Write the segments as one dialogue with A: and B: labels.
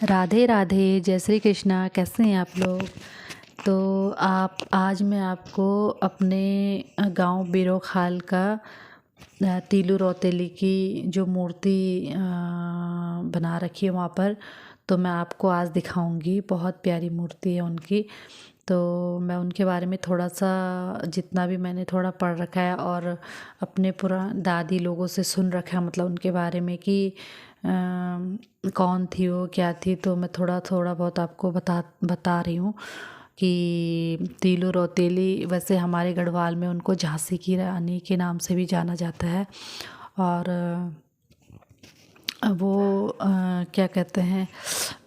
A: राधे राधे, जय श्री कृष्णा। कैसे हैं आप लोग? तो आप आज मैं आपको अपने गांव बिरोखाल का तीलू रौतेली की जो मूर्ति बना रखी है वहाँ पर, तो मैं आपको आज दिखाऊंगी। बहुत प्यारी मूर्ति है उनकी। तो मैं उनके बारे में थोड़ा सा जितना भी मैंने थोड़ा पढ़ रखा है और अपने पूरा दादी लोगों से सुन रखा है, मतलब उनके बारे में कि कौन थी वो, क्या थी। तो मैं थोड़ा थोड़ा बहुत आपको बता रही हूँ कि तीलू रौतेली, वैसे हमारे गढ़वाल में उनको झांसी की रानी के नाम से भी जाना जाता है। और वो क्या कहते हैं,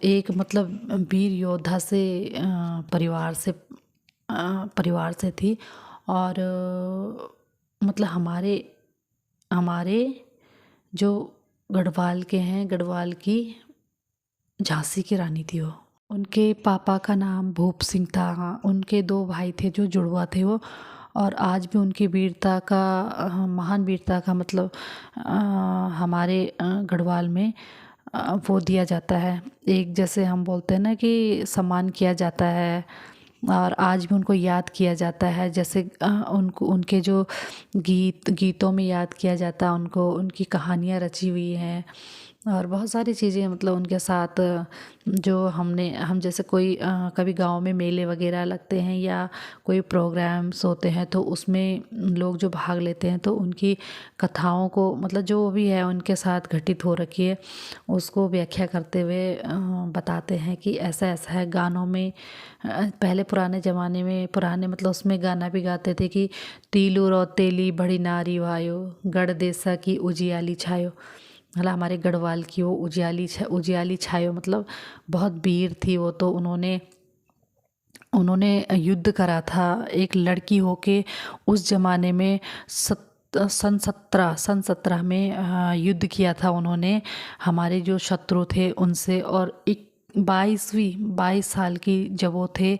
A: एक मतलब वीर योद्धा से परिवार से थी। और मतलब हमारे हमारे जो गढ़वाल के हैं, गढ़वाल की झांसी की रानी थी वो। उनके पापा का नाम भूप सिंह था। उनके दो भाई थे जो जुड़वा थे वो। और आज भी उनकी वीरता का महान वीरता का मतलब हमारे गढ़वाल में वो दिया जाता है। एक जैसे हम बोलते हैं ना कि सम्मान किया जाता है, और आज भी उनको याद किया जाता है। जैसे उनको उनके जो गीतों में याद किया जाता है उनको, उनकी कहानियाँ रची हुई हैं और बहुत सारी चीज़ें मतलब उनके साथ जो हम जैसे कोई कभी गांव में मेले वगैरह लगते हैं या कोई प्रोग्राम्स होते हैं तो उसमें लोग जो भाग लेते हैं तो उनकी कथाओं को मतलब जो भी है उनके साथ घटित हो रखी है उसको व्याख्या करते हुए बताते हैं कि ऐसा ऐसा है। गानों में पहले पुराने ज़माने में पुराने मतलब उसमें गाना भी गाते थे कि तीलू रौतेली बड़ी नारी वायो, गढ़ देसा की उजियाली छायो। मतलब हमारे गढ़वाल की वो उजियाली छायो मतलब बहुत वीर थी वो। तो उन्होंने उन्होंने युद्ध करा था एक लड़की होके उस ज़माने में। सन 17 में युद्ध किया था उन्होंने हमारे जो शत्रु थे उनसे। और 22 साल की जब वो थे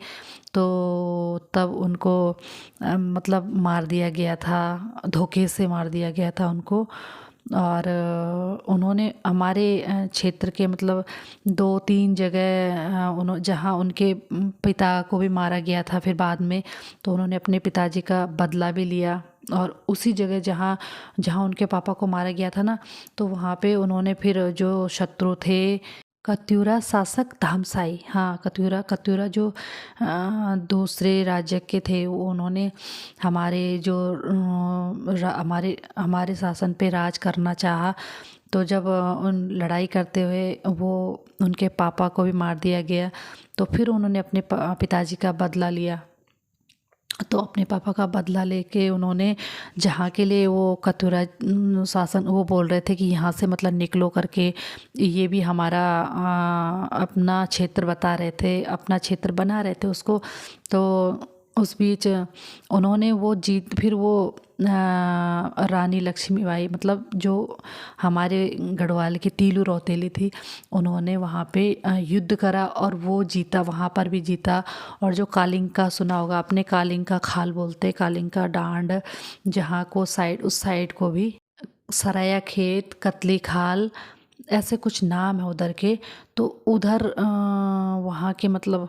A: तो तब उनको मतलब मार दिया गया था, धोखे से मार दिया गया था उनको। और उन्होंने हमारे क्षेत्र के मतलब 2-3 जगह जहाँ उनके पिता को भी मारा गया था फिर बाद में, तो उन्होंने अपने पिताजी का बदला भी लिया। और उसी जगह जहाँ जहाँ उनके पापा को मारा गया था ना, तो वहाँ पे उन्होंने फिर जो शत्रु थे कत्यूरा शासक धामसाई, हाँ कत्यूरा जो दूसरे राज्य के थे वो उन्होंने हमारे जो हमारे हमारे शासन पे राज करना चाहा। तो जब उन लड़ाई करते हुए वो उनके पापा को भी मार दिया गया, तो फिर उन्होंने अपने पिताजी का बदला लिया। तो अपने पापा का बदला लेके उन्होंने जहाँ के लिए वो कतुरा शासन वो बोल रहे थे कि यहाँ से मतलब निकलो करके, ये भी हमारा अपना क्षेत्र बता रहे थे, अपना क्षेत्र बना रहे थे उसको। तो उस बीच उन्होंने वो जीत फिर वो रानी लक्ष्मीबाई मतलब जो हमारे गढ़वाल की तीलू रौतेली थी, उन्होंने वहाँ पे युद्ध करा और वो जीता, वहाँ पर भी जीता। और जो कालिंका सुना होगा आपने, कालिंका खाल बोलते, कालिंका डांड जहाँ को साइड उस साइड को भी सराया खेत, कतली खाल, ऐसे कुछ नाम है उधर के। तो उधर वहाँ के मतलब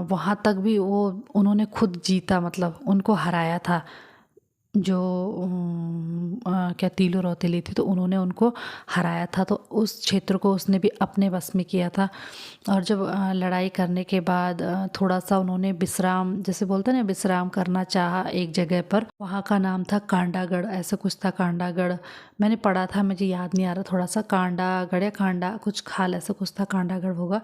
A: वहाँ तक भी वो उन्होंने खुद जीता, मतलब उनको हराया था। जो क्या तीलू रौतेली थी तो उन्होंने उनको हराया था, तो उस क्षेत्र को उसने भी अपने बस में किया था। और जब लड़ाई करने के बाद थोड़ा सा उन्होंने विश्राम, जैसे बोलते हैं ना, विश्राम करना चाहा एक जगह पर। वहाँ का नाम था कांडागढ़, ऐसा कुछ था कांडागढ़। मैंने पढ़ा था, मुझे याद नहीं आ रहा, थोड़ा सा कांडागढ़ या कांडा कुछ खाल ऐसा कुछ था, कांडागढ़ होगा।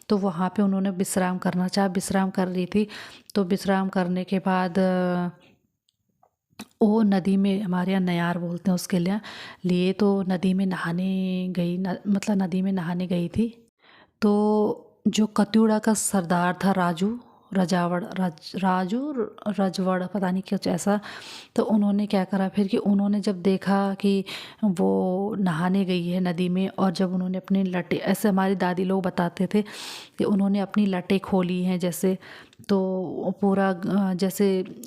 A: तो वहाँ पे उन्होंने विश्राम करना चाहा, विश्राम कर रही थी। तो विश्राम करने के बाद वो नदी में, हमारे यहाँ नयार बोलते हैं उसके लिए तो नदी में नहाने गई मतलब नदी में नहाने गई थी। तो जो कत्यूड़ा का सरदार था राजू रजवड़ पता नहीं कुछ ऐसा। तो उन्होंने क्या करा फिर कि उन्होंने जब देखा कि वो नहाने गई है नदी में, और जब उन्होंने अपनी लटें, ऐसे हमारी दादी लोग बताते थे कि उन्होंने अपनी लटें खोली हैं जैसे, तो पूरा जैसे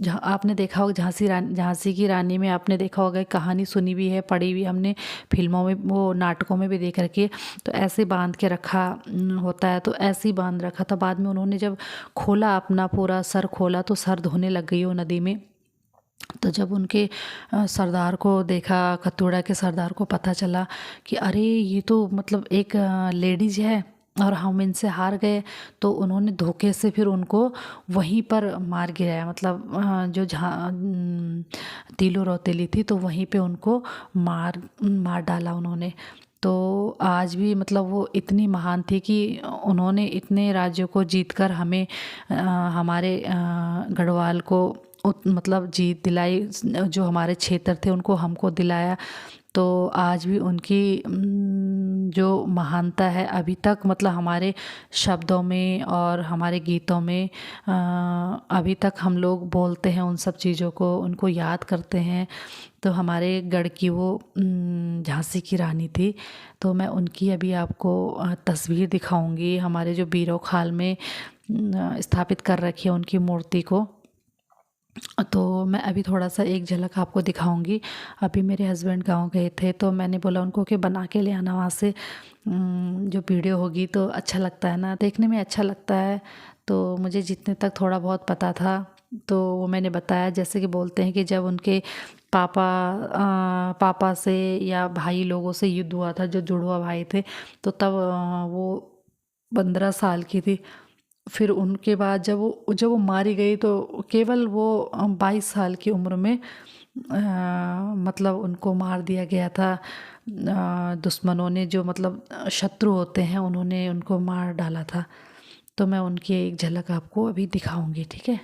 A: आपने देखा होगा झांसी की रानी में आपने देखा होगा, एक कहानी सुनी भी है, पढ़ी भी हमने, फिल्मों में वो नाटकों में भी देख रखी है। तो ऐसे बांध के रखा होता है, तो ऐसे ही बांध रखा था। बाद में उन्होंने जब खोला, अपना पूरा सर खोला, तो सर धोने लग गई वो नदी में। तो जब उनके सरदार को देखा, खतोड़ा के सरदार को पता चला कि अरे ये तो मतलब एक लेडीज है और हम इनसे हार गए, तो उन्होंने धोखे से फिर उनको वहीं पर मार गिराया। मतलब जो जहाँ तीलू रौतेली थी, तो वहीं पे उनको मार मार डाला उन्होंने। तो आज भी मतलब वो इतनी महान थी कि उन्होंने इतने राज्यों को जीतकर हमें हमारे गढ़वाल को मतलब जीत दिलाई, जो हमारे क्षेत्र थे उनको हमको दिलाया। तो आज भी उनकी जो महानता है अभी तक मतलब हमारे शब्दों में और हमारे गीतों में अभी तक हम लोग बोलते हैं उन सब चीज़ों को, उनको याद करते हैं। तो हमारे गढ़ की वो झांसी की रानी थी। तो मैं उनकी अभी आपको तस्वीर दिखाऊंगी, हमारे जो बीरो खाल में स्थापित कर रखी है उनकी मूर्ति को। तो मैं अभी थोड़ा सा एक झलक आपको दिखाऊंगी। अभी मेरे हस्बैंड गांव गए थे, तो मैंने बोला उनको कि बना के ले आना वहाँ से, जो वीडियो होगी तो अच्छा लगता है ना, देखने में अच्छा लगता है। तो मुझे जितने तक थोड़ा बहुत पता था तो वो मैंने बताया। जैसे कि बोलते हैं कि जब उनके पापा से या भाई लोगों से युद्ध हुआ था, जो जुड़वा भाई थे, तो तब वो 15 साल की थी। फिर उनके बाद जब वो मारी गई, तो केवल वो 22 साल की उम्र में मतलब उनको मार दिया गया था। दुश्मनों ने, जो मतलब शत्रु होते हैं, उन्होंने उनको मार डाला था। तो मैं उनकी एक झलक आपको अभी दिखाऊंगी, ठीक है।